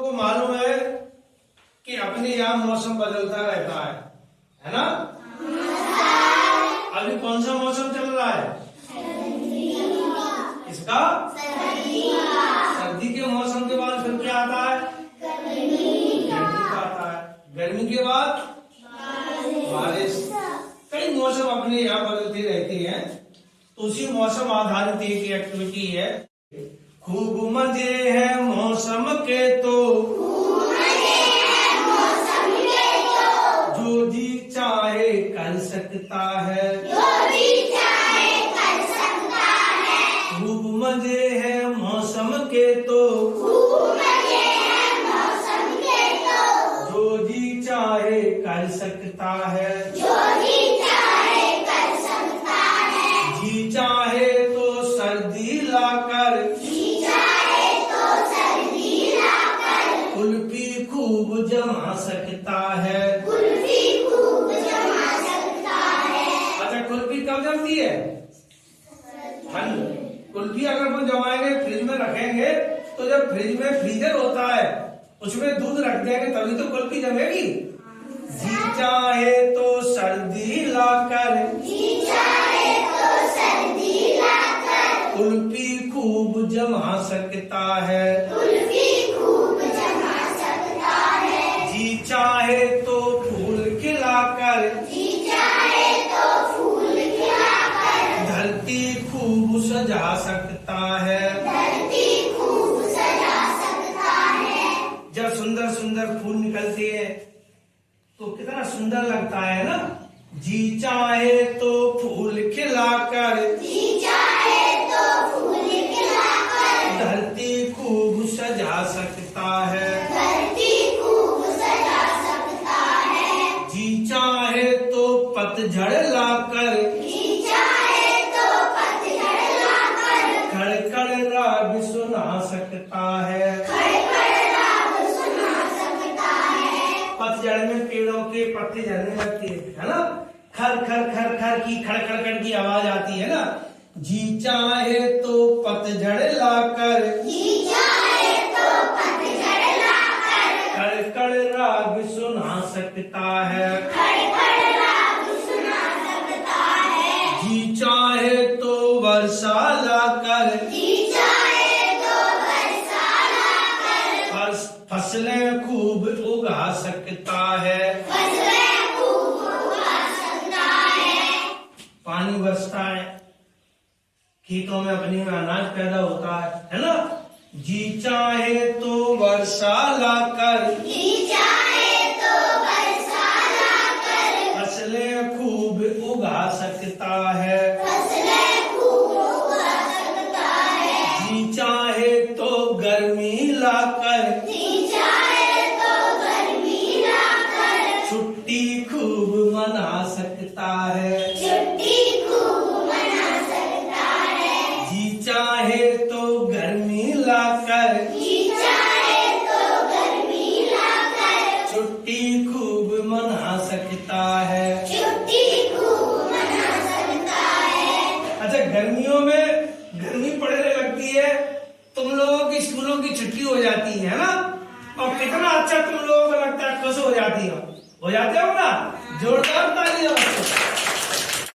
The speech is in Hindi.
को मालूम है कि अपने यहाँ मौसम बदलता रहता है ना। अभी कौन सा मौसम चल रहा है? इसका सर्दी के मौसम के बाद फिर क्या आता है? गर्मी का आता है। गर्मी के बाद बारिश। कई मौसम अपने यहाँ बदलती रहती हैं, तो उसी मौसम आधारित एक एक्टिविटी है। खूब मजे हैं मौसम के तो, जो जी चाहे कर सकता है। खूब मजे हैं मौसम के तो, जो जी चाहे कर सकता है। जी चाहे तो सर्दी लाकर, कुल्फी खूब जमा सकता है। अच्छा, कुल्फी कब जमती है? ठंड। कुल्फी अगर हम जमाएंगे, फ्रिज में रखेंगे, तो जब फ्रिज में फ्रीजर होता है उसमें दूध रख देंगे तभी तो कुल्फी जमेगी। जी चाहे तो सर्दी लाकर, कुल्फी खूब जमा सकता है। जी चाहे तो फूल खिलाकर, धरती खूब सजा सकता है। जब सुंदर सुंदर फूल निकलते हैं तो कितना सुंदर लगता है ना। जी चाहे तो फूल खिलाकर, धरती खूब सजा सकता है। जी चाहे तो पतझड़ लाकर, खड़खड़ राग सुना सकता है। पतझड़ में पेड़ों के पत्ते झड़ने लगते हैं, है ना। खर खर खर खर की खड़खड़ की आवाज आती है ना। जी चाहे तो पतझड़ लाकर, खड़खड़ राग सुना सकता है। जी चाहे तो वर्षा लाकर, फसलें खूब उगा सकता है। पानी बरसता है, खेतों में अपने अनाज पैदा होता है ना। जी चाहे तो वर्षा लाकर, फसलें खूब उगा सकता है। जी चाहे तो गर्मी लाकर, छुट्टी खूब मना सकता है। जी चाहे तो गर्मी लाकर, छुट्टी खूब मना सकता है। अच्छा, गर्मियों में गर्मी पड़ने लगती है, तुम लोगों की स्कूलों की छुट्टी हो जाती है ना, और कितना अच्छा तुम लोगों को लगता है, खुश हो जाती हो जाते हो ना। जोरदार तालियां।